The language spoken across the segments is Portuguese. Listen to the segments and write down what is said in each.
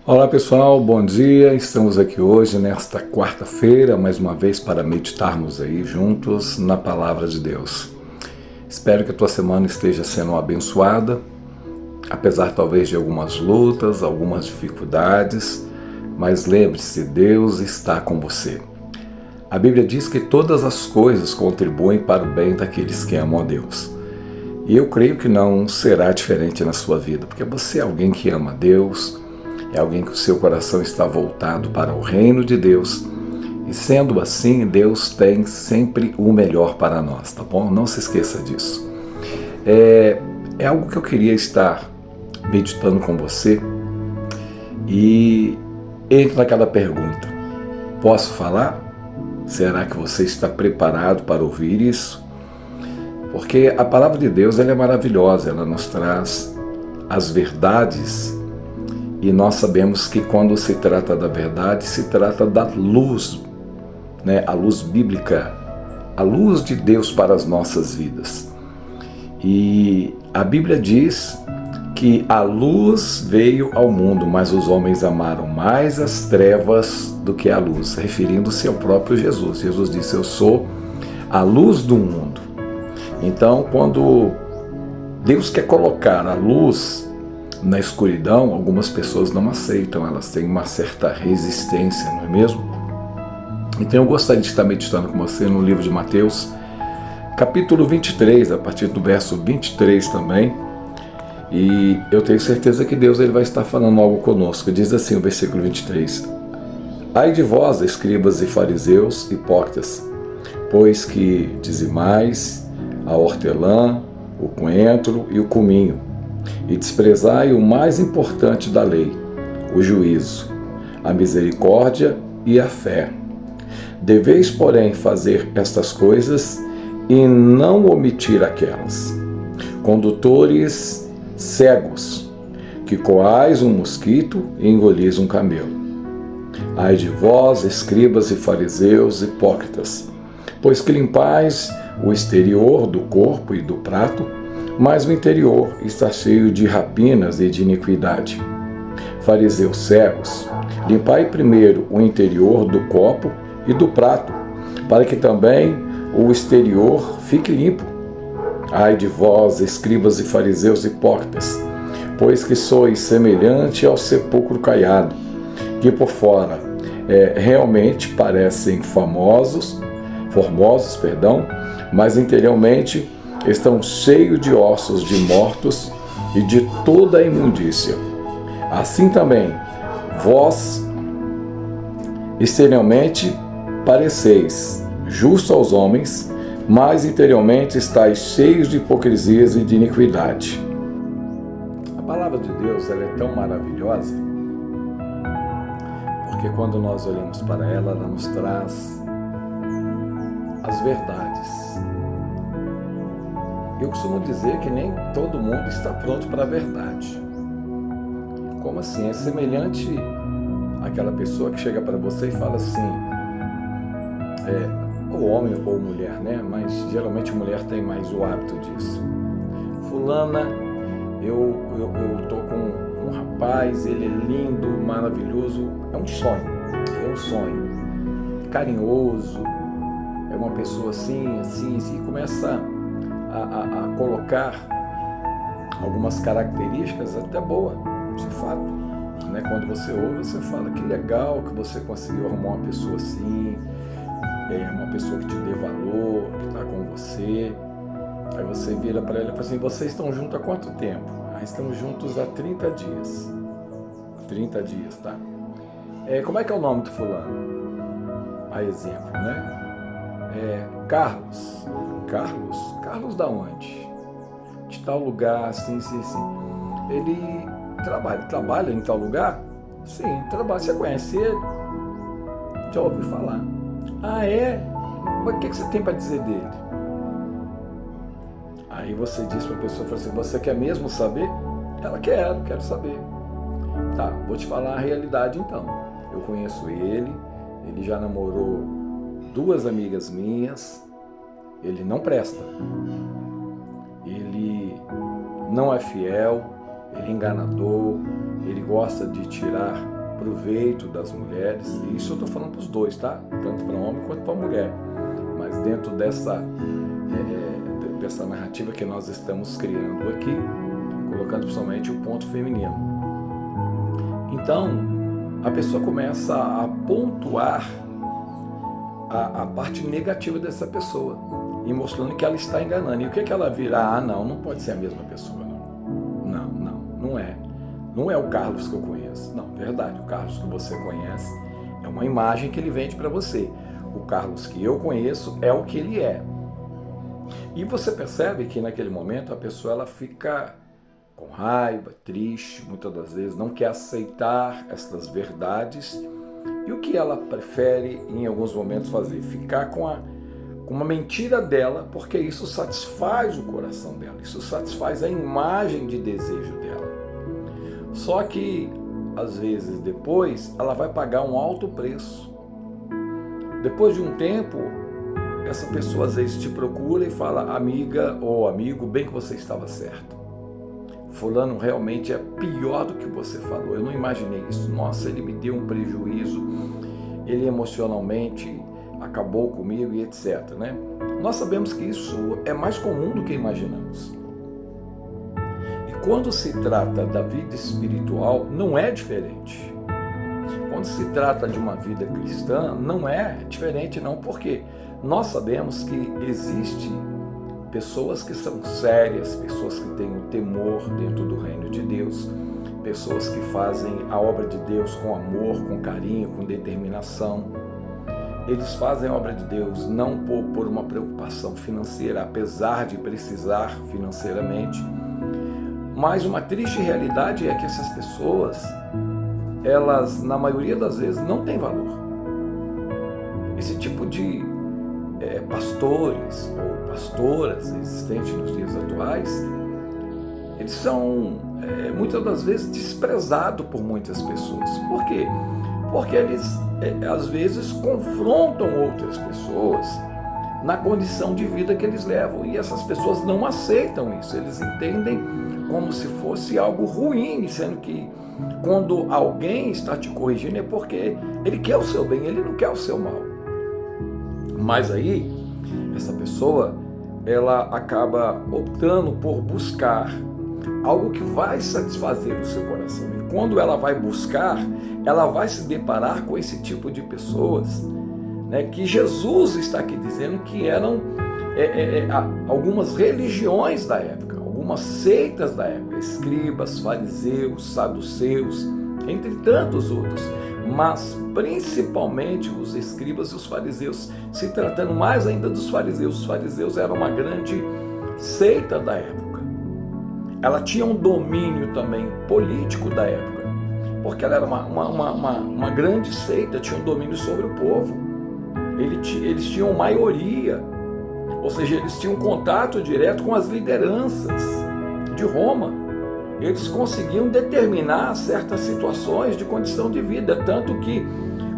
Olá pessoal, bom dia. Estamos aqui hoje nesta quarta-feira, mais uma vez para meditarmos aí juntos na Palavra de Deus. Espero que a tua semana esteja sendo abençoada, apesar talvez de algumas lutas, algumas dificuldades, mas lembre-se, Deus está com você. A Bíblia diz que todas as coisas contribuem para o bem daqueles que amam a Deus. E eu creio que não será diferente na sua vida, porque você é alguém que ama a Deus, é alguém que o seu coração está voltado para o reino de Deus. E sendo assim, Deus tem sempre o melhor para nós, tá bom? Não se esqueça disso. É algo que eu queria estar meditando com você e entra naquela pergunta: posso falar? Será que você está preparado para ouvir isso? Porque a palavra de Deus ela é maravilhosa, ela nos traz as verdades. E nós sabemos que quando se trata da verdade, se trata da luz, né? A luz bíblica, a luz de Deus para as nossas vidas. E a Bíblia diz que a luz veio ao mundo, mas os homens amaram mais as trevas do que a luz, referindo-se ao próprio Jesus. Jesus disse: eu sou a luz do mundo. Então, quando Deus quer colocar a luz na escuridão, algumas pessoas não aceitam, elas têm uma certa resistência, não é mesmo? Então eu gostaria de estar meditando com você no livro de Mateus, capítulo 23, a partir do verso 23 também, e eu tenho certeza que Deus ele vai estar falando algo conosco. Diz assim o versículo 23: Ai de vós, escribas e fariseus, hipócritas, pois que dizimais a hortelã, o coentro e o cominho, e desprezai o mais importante da lei, o juízo, a misericórdia e a fé. Deveis, porém, fazer estas coisas e não omitir aquelas. Condutores cegos, que coais um mosquito e engolis um camelo. Ai de vós, escribas e fariseus hipócritas, pois que limpais o exterior do corpo e do prato, mas o interior está cheio de rapinas e de iniquidade. Fariseus cegos, limpai primeiro o interior do copo e do prato, para que também o exterior fique limpo. Ai de vós, escribas e fariseus hipócritas, pois que sois semelhante ao sepulcro caiado, que por fora realmente parecem formosos, mas interiormente estão cheios de ossos de mortos e de toda a imundícia. Assim também, vós exteriormente pareceis justos aos homens, mas interiormente estáis cheios de hipocrisias e de iniquidade. A palavra de Deus ela é tão maravilhosa, porque quando nós olhamos para ela, ela nos traz as verdades. Eu costumo dizer que nem todo mundo está pronto para a verdade. Como assim? É semelhante àquela pessoa que chega para você e fala assim, ou homem ou mulher, né? Mas geralmente mulher tem mais o hábito disso. Fulana, eu tô com um rapaz, ele é lindo, maravilhoso, é um sonho, carinhoso, é uma pessoa assim, e começa a colocar algumas características até boas, de fato, né? Quando você ouve, você fala que legal que você conseguiu arrumar uma pessoa assim, uma pessoa que te dê valor, que está com você. Aí você vira para ela e fala assim: vocês estão juntos há quanto tempo? Estamos juntos há 30 dias. 30 dias, tá? Como é que é o nome do fulano? A exemplo, né? Carlos. Carlos da onde? De tal lugar, assim. Ele trabalha em tal lugar? Sim, trabalha. Você conhece ele? Já ouvi falar. Ah, é? Mas o que você tem para dizer dele? Aí você diz para a pessoa, fala assim: você quer mesmo saber? Ela quero saber. Tá, vou te falar a realidade então. Eu conheço ele já namorou 2 amigas minhas, ele não presta. Ele não é fiel, ele é enganador, ele gosta de tirar proveito das mulheres, e isso eu estou falando para os dois, tá? Tanto para homem quanto para mulher, mas dentro dessa narrativa que nós estamos criando aqui, colocando principalmente o ponto feminino. Então, a pessoa começa a pontuar a parte negativa dessa pessoa e mostrando que ela está enganando. E o que é que ela vira? Não pode ser a mesma pessoa. Não é. Não é o Carlos que eu conheço. Não, verdade, o Carlos que você conhece é uma imagem que ele vende para você. O Carlos que eu conheço é o que ele é. E você percebe que naquele momento a pessoa ela fica com raiva, triste, muitas das vezes não quer aceitar essas verdades. E o que ela prefere em alguns momentos fazer? Ficar com uma mentira dela, porque isso satisfaz o coração dela, isso satisfaz a imagem de desejo dela. Só que, às vezes, depois, ela vai pagar um alto preço. Depois de um tempo, essa pessoa às vezes te procura e fala: amiga ou amigo, bem que você estava certo. Fulano realmente é pior do que você falou. Eu não imaginei isso. Nossa, ele me deu um prejuízo. Ele emocionalmente acabou comigo e etc, né? Nós sabemos que isso é mais comum do que imaginamos. E quando se trata da vida espiritual, não é diferente. Quando se trata de uma vida cristã, não é diferente não, porque nós sabemos que existem pessoas que são sérias, pessoas que têm o temor dentro do reino de Deus, pessoas que fazem a obra de Deus com amor, com carinho, com determinação. Eles fazem a obra de Deus não por uma preocupação financeira, apesar de precisar financeiramente, mas uma triste realidade é que essas pessoas, elas, na maioria das vezes, não têm valor. Esse tipo de pastores ou pastoras existentes nos dias atuais, eles são, muitas das vezes, desprezados por muitas pessoas. Por quê? Porque eles, às vezes, confrontam outras pessoas na condição de vida que eles levam. E essas pessoas não aceitam isso. Eles entendem como se fosse algo ruim, sendo que quando alguém está te corrigindo é porque ele quer o seu bem, ele não quer o seu mal. Mas aí, essa pessoa, ela acaba optando por buscar algo que vai satisfazer o seu coração. E quando ela vai buscar, ela vai se deparar com esse tipo de pessoas, né, que Jesus está aqui dizendo que eram algumas religiões da época, algumas seitas da época, escribas, fariseus, saduceus, entre tantos outros. Mas principalmente os escribas e os fariseus, se tratando mais ainda dos fariseus. Os fariseus eram uma grande seita da época. Ela tinha um domínio também político da época, porque ela era uma grande seita, tinha um domínio sobre o povo. Eles tinham maioria, ou seja, eles tinham contato direto com as lideranças de Roma. Eles conseguiam determinar certas situações de condição de vida, tanto que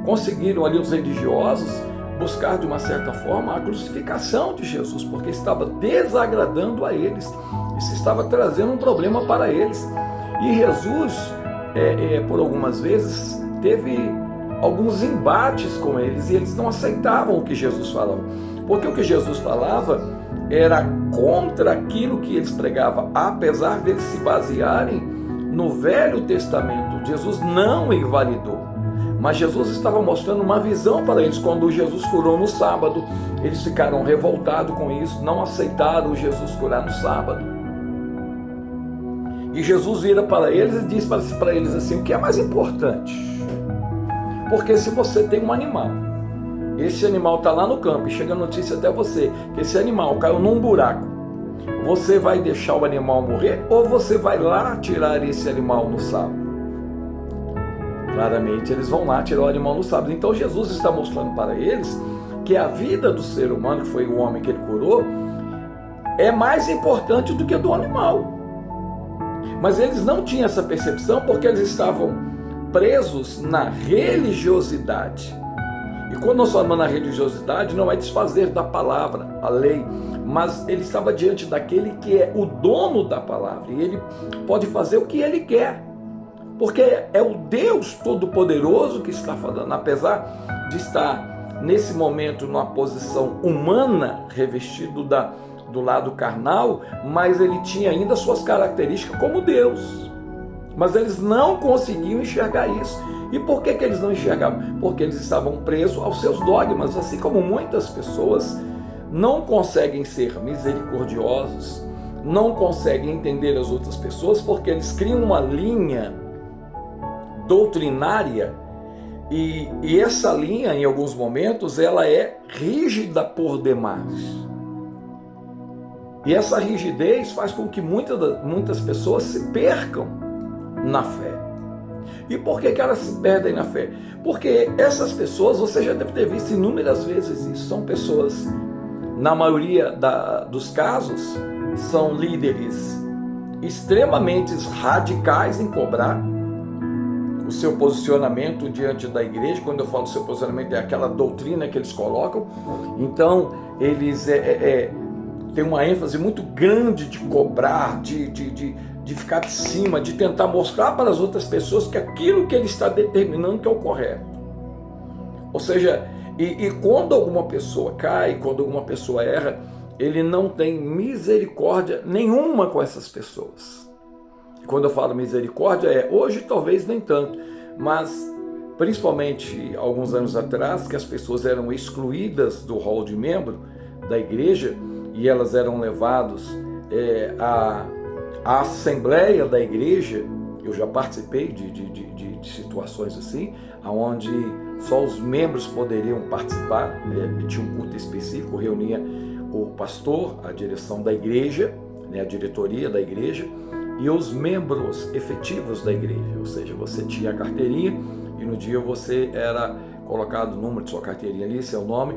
conseguiram ali os religiosos buscar de uma certa forma a crucificação de Jesus, porque estava desagradando a eles, isso estava trazendo um problema para eles. E Jesus, por algumas vezes, teve alguns embates com eles, e eles não aceitavam o que Jesus falava, porque o que Jesus falava era contra aquilo que eles pregavam, apesar deles se basearem no Velho Testamento. Jesus não invalidou, mas Jesus estava mostrando uma visão para eles. Quando Jesus curou no sábado, eles ficaram revoltados com isso, não aceitaram Jesus curar no sábado. E Jesus vira para eles e diz para eles assim: o que é mais importante? Porque se você tem um animal, esse animal está lá no campo e chega a notícia até você que esse animal caiu num buraco, você vai deixar o animal morrer ou você vai lá tirar esse animal no sábado? Claramente eles vão lá tirar o animal no sábado. Então Jesus está mostrando para eles que a vida do ser humano, que foi o homem que ele curou, é mais importante do que a do animal. Mas eles não tinham essa percepção porque eles estavam presos na religiosidade. E quando nós falamos na religiosidade, não é desfazer da palavra, a lei, mas ele estava diante daquele que é o dono da palavra, e ele pode fazer o que ele quer, Porque é o Deus Todo-Poderoso que está falando, apesar de estar nesse momento numa posição humana, revestido do lado carnal, mas ele tinha ainda suas características como Deus. Mas eles não conseguiam enxergar isso. E por que eles não enxergavam? Porque eles estavam presos aos seus dogmas, assim como muitas pessoas não conseguem ser misericordiosos, não conseguem entender as outras pessoas, porque eles criam uma linha doutrinária e essa linha, em alguns momentos, ela é rígida por demais. E essa rigidez faz com que muitas pessoas se percam na fé. E por que elas se perdem na fé? Porque essas pessoas, você já deve ter visto inúmeras vezes isso, são pessoas, na maioria dos casos, são líderes extremamente radicais em cobrar o seu posicionamento diante da igreja. Quando eu falo seu posicionamento, é aquela doutrina que eles colocam. Então, eles têm uma ênfase muito grande de cobrar, de ficar de cima, de tentar mostrar para as outras pessoas que aquilo que ele está determinando que é o correto. Ou seja, e quando alguma pessoa cai, quando alguma pessoa erra, ele não tem misericórdia nenhuma com essas pessoas. E quando eu falo misericórdia, hoje talvez nem tanto, mas principalmente alguns anos atrás, que as pessoas eram excluídas do hall de membro da igreja e elas eram levadas à assembleia da igreja. Eu já participei de situações assim, onde só os membros poderiam participar, tinha um culto específico, reunia o pastor, a direção da igreja, a diretoria da igreja, e os membros efetivos da igreja. Ou seja, você tinha a carteirinha e no dia você era colocado o número de sua carteirinha ali, seu nome,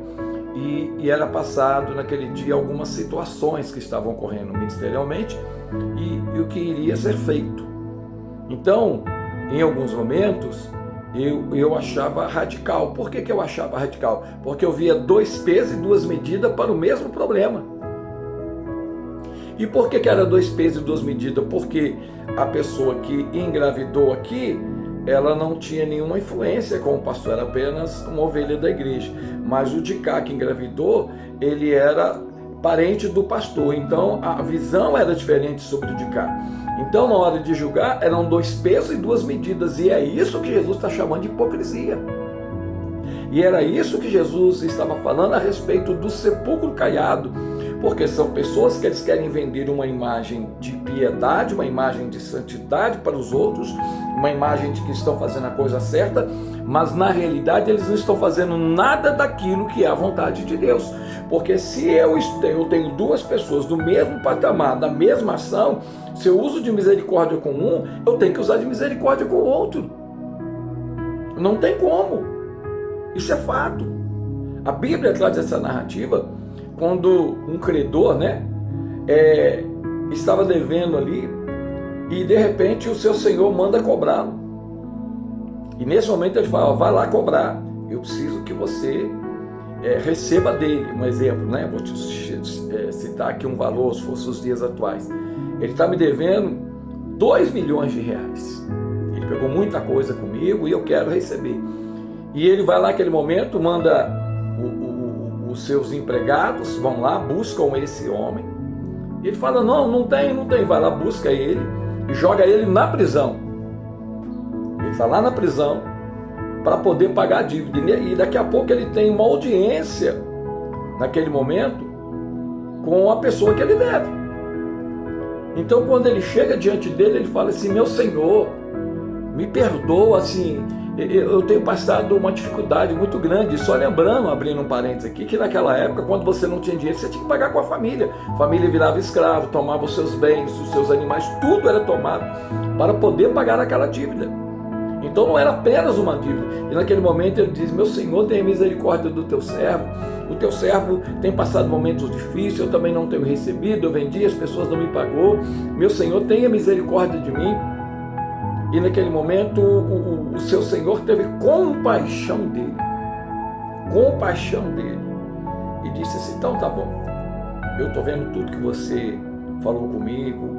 e era passado naquele dia algumas situações que estavam ocorrendo ministerialmente e o que iria ser feito. Então, em alguns momentos, eu achava radical. Por que eu achava radical? Porque eu via 2 pesos e 2 medidas para o mesmo problema. E por que era 2 pesos e 2 medidas? Porque a pessoa que engravidou aqui, ela não tinha nenhuma influência com o pastor, era apenas uma ovelha da igreja. Mas o de cá que engravidou, ele era parente do pastor, então a visão era diferente sobre o de cá. Então, na hora de julgar, eram 2 pesos e 2 medidas, e é isso que Jesus está chamando de hipocrisia. E era isso que Jesus estava falando a respeito do sepulcro caiado, porque são pessoas que eles querem vender uma imagem de piedade, uma imagem de santidade para os outros, uma imagem de que estão fazendo a coisa certa, mas na realidade eles não estão fazendo nada daquilo que é a vontade de Deus. Porque se eu tenho 2 pessoas do mesmo patamar, da mesma ação, se eu uso de misericórdia com um, eu tenho que usar de misericórdia com o outro. Não tem como. Isso é fato. A Bíblia traz essa narrativa quando um credor, estava devendo ali e de repente o seu senhor manda cobrá-lo. E nesse momento ele fala, vai lá cobrar, eu preciso que você receba dele. Um exemplo, vou te citar aqui um valor, se fosse os dias atuais. Ele está me devendo 2 milhões de reais. Ele pegou muita coisa comigo e eu quero receber. E ele vai lá naquele momento, manda os seus empregados, vão lá, buscam esse homem. E ele fala, não tem. Vai lá, busca ele e joga ele na prisão. Ele está lá na prisão para poder pagar a dívida. E daqui a pouco ele tem uma audiência, naquele momento, com a pessoa que ele deve. Então, quando ele chega diante dele, ele fala assim, meu Senhor, me perdoa, assim, eu tenho passado uma dificuldade muito grande. Só lembrando, abrindo um parênteses aqui, que naquela época, quando você não tinha dinheiro, você tinha que pagar com a família. A família virava escravo, tomava os seus bens, os seus animais, tudo era tomado para poder pagar aquela dívida. Então não era apenas uma dívida. E naquele momento ele diz, meu Senhor, tenha misericórdia do teu servo. O teu servo tem passado momentos difíceis, eu também não tenho recebido, eu vendi, as pessoas não me pagou. Meu Senhor, tenha misericórdia de mim. E naquele momento o seu Senhor teve compaixão dele. Compaixão dele. E disse assim, então tá bom. Eu estou vendo tudo que você falou comigo,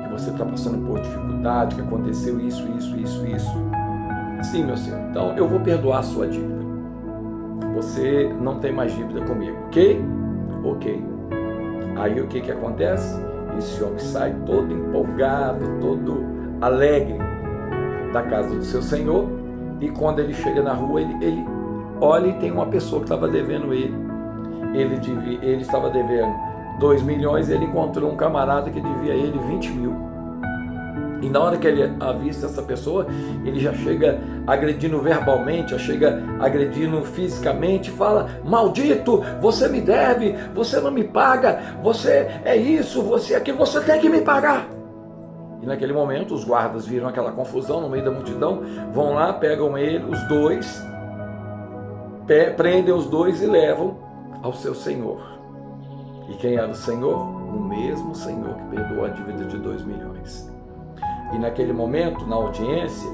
que você está passando por dificuldade, que aconteceu isso. Sim, meu senhor, então eu vou perdoar a sua dívida. Você não tem mais dívida comigo, ok? Ok. Aí o que acontece? Esse homem sai todo empolgado, todo alegre da casa do seu senhor, e quando ele chega na rua, ele olha e tem uma pessoa que estava devendo ele. Ele estava devendo 2 milhões, ele encontrou um camarada que devia a ele 20 mil. E na hora que ele avista essa pessoa, ele já chega agredindo verbalmente, já chega agredindo fisicamente, fala: maldito, você me deve, você não me paga, você é isso, você é aquilo, você tem que me pagar. E naquele momento os guardas viram aquela confusão no meio da multidão, vão lá, pegam ele, os dois, prendem os dois e levam ao seu senhor. E quem era o senhor? O mesmo senhor que perdoou a dívida de 2 milhões. E naquele momento, na audiência,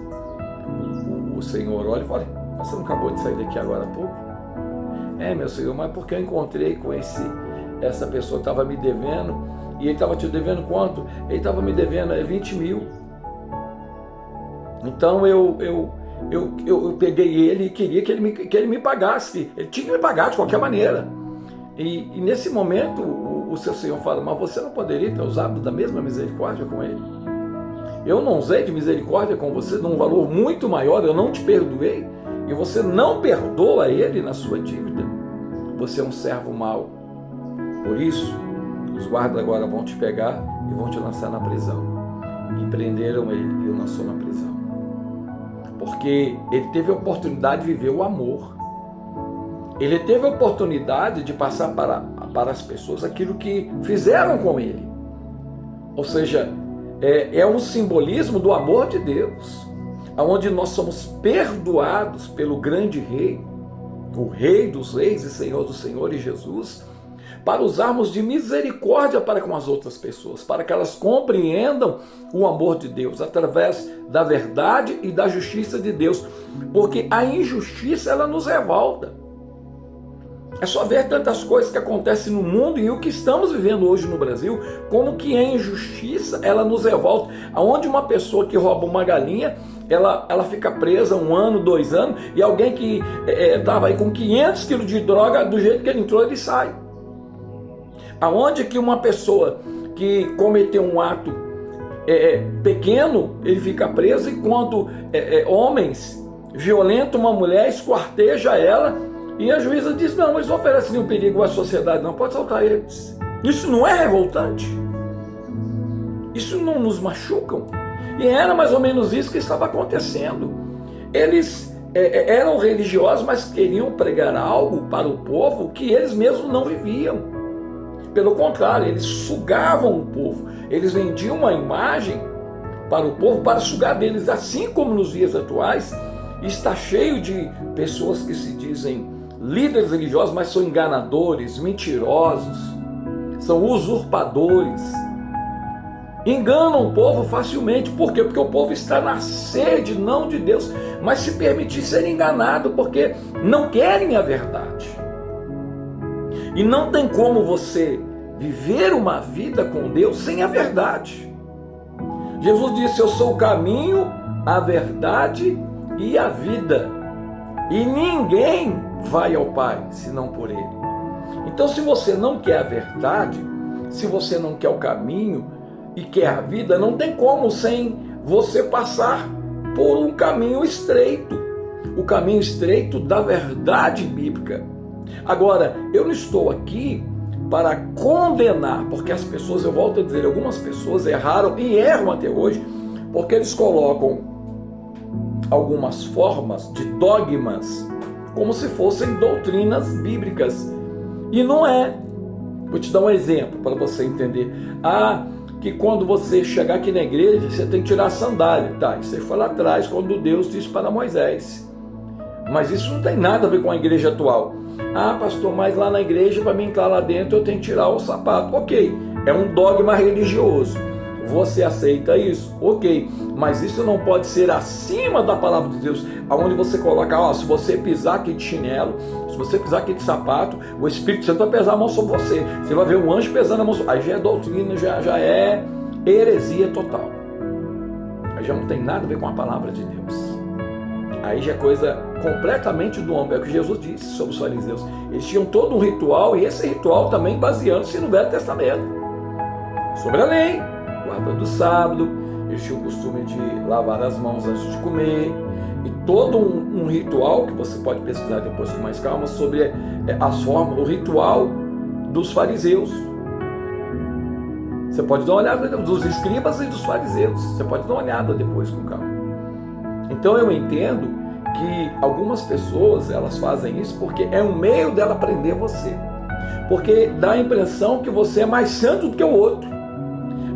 o senhor olha e fala: você não acabou de sair daqui agora há pouco? É, meu senhor, mas porque eu encontrei com essa pessoa que estava me devendo, e ele estava te devendo quanto? Ele estava me devendo 20 mil. Então eu peguei ele e queria que ele me pagasse. Ele tinha que me pagar de qualquer maneira. E nesse momento o seu senhor fala: mas você não poderia ter usado da mesma misericórdia com ele? Eu não usei de misericórdia com você num valor muito maior, eu não te perdoei, e você não perdoa ele na sua dívida. Você é um servo mau. Por isso, os guardas agora vão te pegar e vão te lançar na prisão. E prenderam ele e o lançou na prisão. Porque ele teve a oportunidade de viver o amor. Ele teve a oportunidade de passar para as pessoas aquilo que fizeram com ele. Ou seja, é um simbolismo do amor de Deus, onde nós somos perdoados pelo grande Rei, o Rei dos Reis e Senhor dos Senhores, Jesus, para usarmos de misericórdia para com as outras pessoas, para que elas compreendam o amor de Deus através da verdade e da justiça de Deus, porque a injustiça ela nos revolta. É só ver tantas coisas que acontecem no mundo e o que estamos vivendo hoje no Brasil, como que a injustiça, ela nos revolta. Onde uma pessoa que rouba uma galinha, ela fica presa 1 ano, 2 anos, e alguém que estava aí com 500 quilos de droga, do jeito que ele entrou, ele sai. Aonde que uma pessoa que cometeu um ato pequeno, ele fica preso, e quando homens violentam uma mulher, esquarteja ela, e a juíza diz: não, eles não oferecem nenhum perigo à sociedade, não pode soltar eles. Isso não é revoltante? Isso não nos machuca? E era mais ou menos isso que estava acontecendo. Eles eram religiosos, mas queriam pregar algo para o povo que eles mesmos não viviam. Pelo contrário, eles sugavam o povo. Eles vendiam uma imagem para o povo para sugar deles. Assim como nos dias atuais, está cheio de pessoas que se dizem líderes religiosos, mas são enganadores, mentirosos, são usurpadores, enganam o povo facilmente. Por quê? Porque o povo está na sede, não de Deus, mas se permitir ser enganado, porque não querem a verdade. E não tem como você viver uma vida com Deus sem a verdade. Jesus disse: eu sou o caminho, a verdade e a vida, e ninguém vai ao Pai senão por Ele. Então, se você não quer a verdade, se você não quer o caminho e quer a vida, não tem como sem você passar por um caminho estreito, o caminho estreito da verdade bíblica. Agora, eu não estou aqui para condenar, porque as pessoas, eu volto a dizer, algumas pessoas erraram e erram até hoje, porque eles colocam algumas formas de dogmas como se fossem doutrinas bíblicas. E não é. Vou te dar um exemplo para você entender. Que quando você chegar aqui na igreja, você tem que tirar a sandália. Tá, isso aí foi lá atrás, quando Deus disse para Moisés. Mas isso não tem nada a ver com a igreja atual. Pastor, mas lá na igreja, para mim entrar lá dentro, eu tenho que tirar o sapato. Ok, é um dogma religioso. Você aceita isso? Ok, mas isso não pode ser acima da palavra de Deus, aonde você coloca: se você pisar aqui de chinelo, se você pisar aqui de sapato, o Espírito Santo vai pesar a mão sobre você. Você vai ver um anjo pesando a mão sobre você. Aí já é doutrina, já é heresia total. Aí já não tem nada a ver com a palavra de Deus. Aí já é coisa completamente do homem. É o que Jesus disse sobre os fariseus. Eles tinham todo um ritual, e esse ritual também baseando-se no Velho Testamento. Sobre a lei, guarda do sábado, eles tinham o costume de lavar as mãos antes de comer, e todo um ritual que você pode pesquisar depois com mais calma sobre as formas, o ritual dos fariseus. Você pode dar uma olhada dos escribas e dos fariseus. Você pode dar uma olhada depois com calma. Então eu entendo que algumas pessoas elas fazem isso porque é um meio dela aprender você. Porque dá a impressão que você é mais santo do que o outro.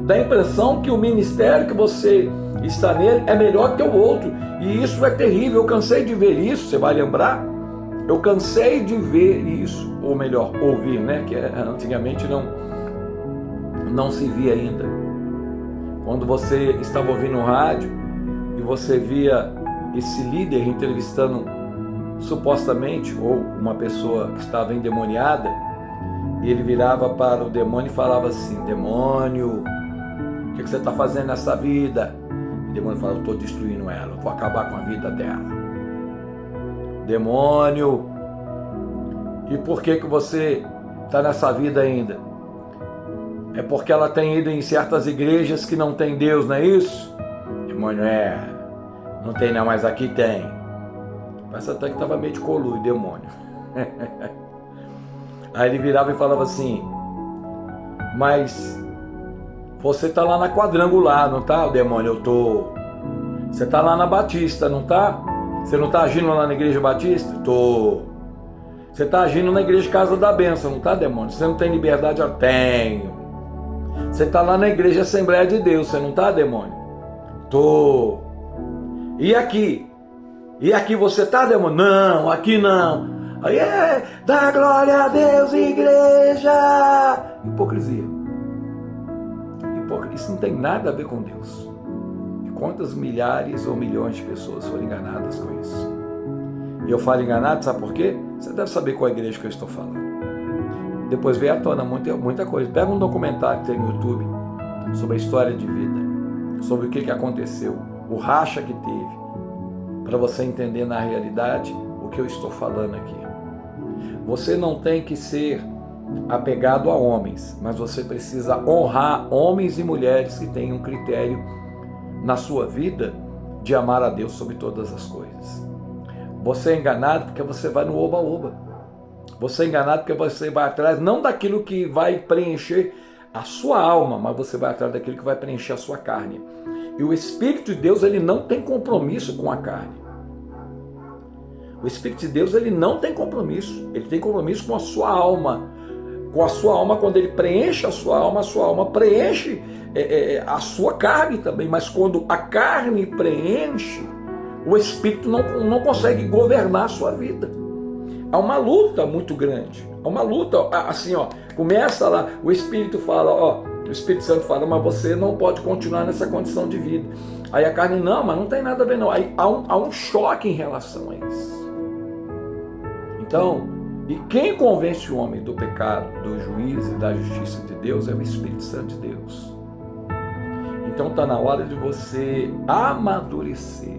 Dá a impressão que o ministério que você está nele é melhor que o outro. E isso é terrível. Eu cansei de ver isso, você vai lembrar? Eu cansei de ver isso, ou melhor, ouvir, né? Que antigamente não se via ainda. Quando você estava ouvindo o rádio e você via esse líder entrevistando supostamente, ou uma pessoa que estava endemoniada, e ele virava para o demônio e falava assim: demônio, o que você está fazendo nessa vida? O demônio falava: eu estou destruindo ela, eu vou acabar com a vida dela. Demônio, e por que você está nessa vida ainda? É porque ela tem ido em certas igrejas que não tem Deus, não é isso? Demônio, não tem não, mas aqui tem. Parece até que estava meio de colui, demônio. Aí ele virava e falava assim: mas você está lá na quadrangular, não tá, o demônio? Eu tô. Você está lá na Batista, não tá? Você não está agindo lá na igreja Batista? Tô. Você está agindo na igreja Casa da Bênção, não tá, demônio? Você não tem liberdade? Eu tenho. Você está lá na igreja Assembleia de Deus, você não está, demônio? Tô. E aqui? E aqui você está, demônio? Não, aqui não. Aí dá glória a Deus, igreja. Hipocrisia. Isso não tem nada a ver com Deus. E quantas milhares ou milhões de pessoas foram enganadas com isso? E eu falo enganado, sabe por quê? Você deve saber qual igreja que eu estou falando. Depois veio à tona muita coisa. Pega um documentário que tem no YouTube sobre a história de vida, sobre o que aconteceu, o racha que teve, para você entender na realidade o que eu estou falando aqui. Você não tem que ser apegado a homens, mas você precisa honrar homens e mulheres que têm um critério na sua vida de amar a Deus sobre todas as coisas. Você é enganado porque você vai no oba-oba. Você é enganado porque você vai atrás não daquilo que vai preencher a sua alma, mas você vai atrás daquilo que vai preencher a sua carne. E o Espírito de Deus, ele não tem compromisso com a carne. O Espírito de Deus, ele não tem compromisso. Ele tem compromisso com a sua alma. Com a sua alma, quando ele preenche a sua alma preenche a sua carne também. Mas quando a carne preenche, o Espírito não consegue governar a sua vida. Há uma luta muito grande. Há uma luta, assim, começa lá, o Espírito fala, o Espírito Santo fala, mas você não pode continuar nessa condição de vida. Aí a carne, não, mas não tem nada a ver não. Aí há um choque em relação a isso. Então, e quem convence o homem do pecado, do juízo e da justiça de Deus é o Espírito Santo de Deus. Então está na hora de você amadurecer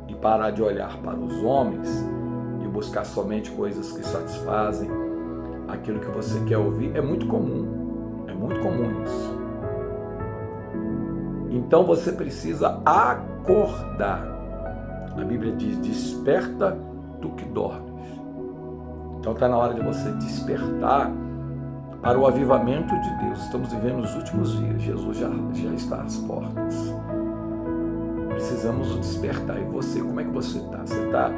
e parar de olhar para os homens e buscar somente coisas que satisfazem aquilo que você quer ouvir. É muito comum isso. Então você precisa acordar. A Bíblia diz: desperta tu que dormes. Então está na hora de você despertar para o avivamento de Deus. Estamos vivendo os últimos dias. Jesus já está às portas. Precisamos despertar. E você, como é que você está? Você está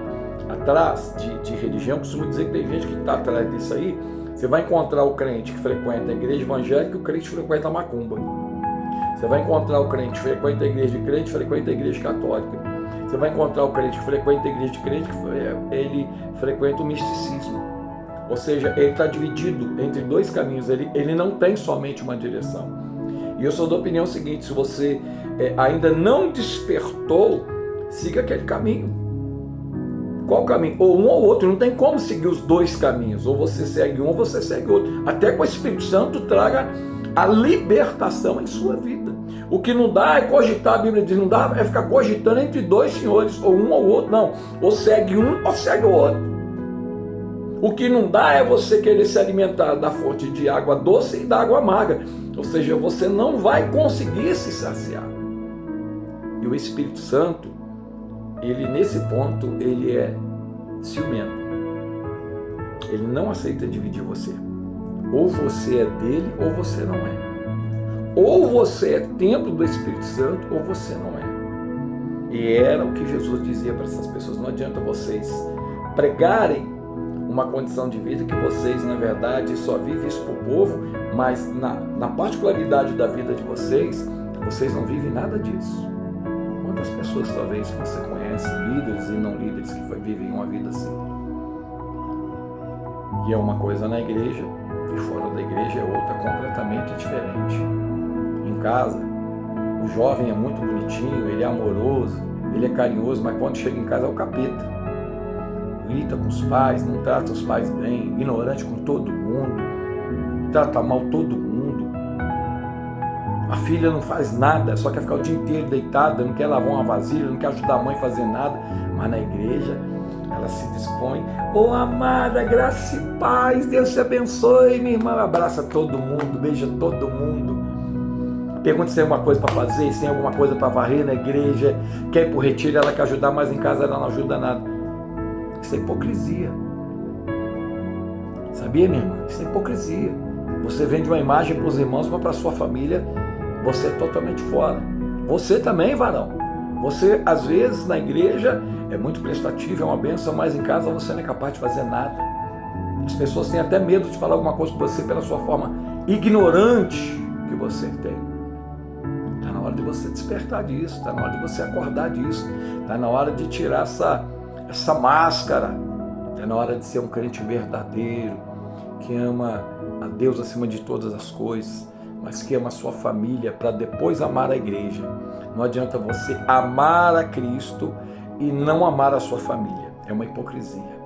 atrás de religião? Eu costumo dizer que tem gente que está atrás disso aí. Você vai encontrar o crente que frequenta a igreja evangélica e o crente que frequenta a macumba. Você vai encontrar o crente que frequenta a igreja de crente, frequenta a igreja católica. Você vai encontrar o crente que frequenta a igreja de crente, que ele frequenta o misticismo. Ou seja, ele está dividido entre dois caminhos, ele não tem somente uma direção. E eu sou da opinião seguinte: se você ainda não despertou, siga aquele caminho. Qual caminho? Ou um ou outro, não tem como seguir os dois caminhos. Ou você segue um ou você segue outro. Até que o Espírito Santo traga a libertação em sua vida. O que não dá é cogitar, a Bíblia diz, não dá é ficar cogitando entre dois senhores, ou um ou outro, não. Ou segue um ou segue o outro. O que não dá é você querer se alimentar da fonte de água doce e da água amarga. Ou seja, você não vai conseguir se saciar. E o Espírito Santo, ele nesse ponto, ele é ciumento. Ele não aceita dividir você. Ou você é dele, ou você não é. Ou você é templo do Espírito Santo, ou você não é. E era o que Jesus dizia para essas pessoas. Não adianta vocês pregarem uma condição de vida que vocês, na verdade, só vivem isso para o povo, mas na particularidade da vida de vocês não vivem nada disso. Quantas pessoas talvez que você conhece, líderes e não líderes, que vivem uma vida assim? E é uma coisa na igreja, e fora da igreja é outra completamente diferente. Em casa, o jovem é muito bonitinho, ele é amoroso, ele é carinhoso, mas quando chega em casa é o capeta. Grita com os pais, não trata os pais bem, ignorante com todo mundo, trata mal todo mundo. A filha não faz nada, só quer ficar o dia inteiro deitada, não quer lavar uma vasilha, não quer ajudar a mãe a fazer nada. Mas na igreja, ela se dispõe. Ô amada, graça e paz, Deus te abençoe, minha irmã. Abraça todo mundo, beija todo mundo. Pergunta se tem alguma coisa para fazer, se tem alguma coisa para varrer na igreja. Quer ir para o retiro, ela quer ajudar, mas em casa ela não ajuda nada. Isso é hipocrisia. Sabia, minha irmã? Isso é hipocrisia. Você vende uma imagem para os irmãos, mas para a sua família, você é totalmente fora. Você também, varão. Você, às vezes, na igreja, é muito prestativo, é uma bênção, mas em casa você não é capaz de fazer nada. As pessoas têm até medo de falar alguma coisa com você pela sua forma ignorante que você tem. Está na hora de você despertar disso, está na hora de você acordar disso, está na hora de tirar essa máscara, está na hora de ser um crente verdadeiro, que ama a Deus acima de todas as coisas, mas que ama a sua família para depois amar a igreja. Não adianta você amar a Cristo e não amar a sua família. É uma hipocrisia.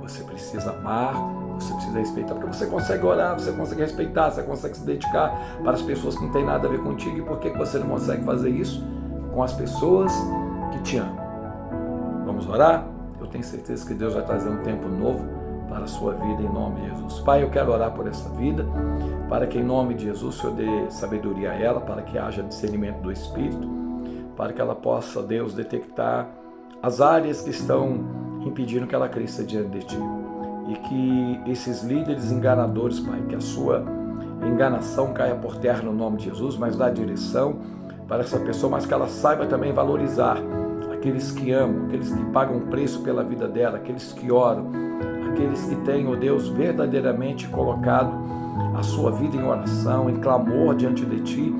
Você precisa amar, você precisa respeitar, porque você consegue orar, você consegue respeitar, você consegue se dedicar para as pessoas que não têm nada a ver contigo. E por que você não consegue fazer isso com as pessoas que te amam? Vamos orar? Eu tenho certeza que Deus vai trazer um tempo novo para a sua vida, em nome de Jesus. Pai, eu quero orar por essa vida, para que em nome de Jesus o Senhor dê sabedoria a ela, para que haja discernimento do Espírito, para que ela possa, Deus, detectar as áreas que estão impedindo que ela cresça diante de Ti. E que esses líderes enganadores, Pai, que a sua enganação caia por terra no nome de Jesus, mas dá direção para essa pessoa, mas que ela saiba também valorizar aqueles que amam, aqueles que pagam preço pela vida dela, aqueles que oram, aqueles que têm, ó Deus, verdadeiramente colocado a sua vida em oração, em clamor diante de Ti,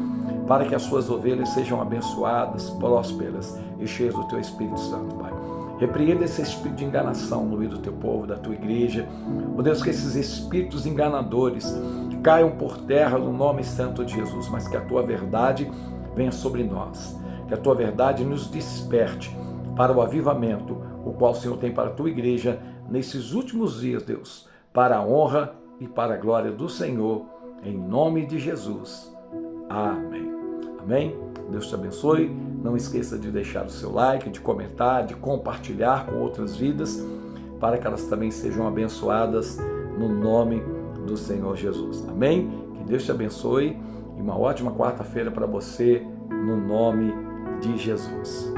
para que as suas ovelhas sejam abençoadas, prósperas e cheias do Teu Espírito Santo, Pai. Repreenda esse espírito de enganação no meio do Teu povo, da Tua igreja. Ó Deus, que esses espíritos enganadores caiam por terra no nome santo de Jesus, mas que a Tua verdade venha sobre nós, que a Tua verdade nos desperte para o avivamento, o qual o Senhor tem para a Tua igreja nesses últimos dias, Deus, para a honra e para a glória do Senhor, em nome de Jesus. Amém. Amém? Deus te abençoe. Não esqueça de deixar o seu like, de comentar, de compartilhar com outras vidas, para que elas também sejam abençoadas no nome do Senhor Jesus. Amém? Que Deus te abençoe e uma ótima quarta-feira para você, no nome de Jesus.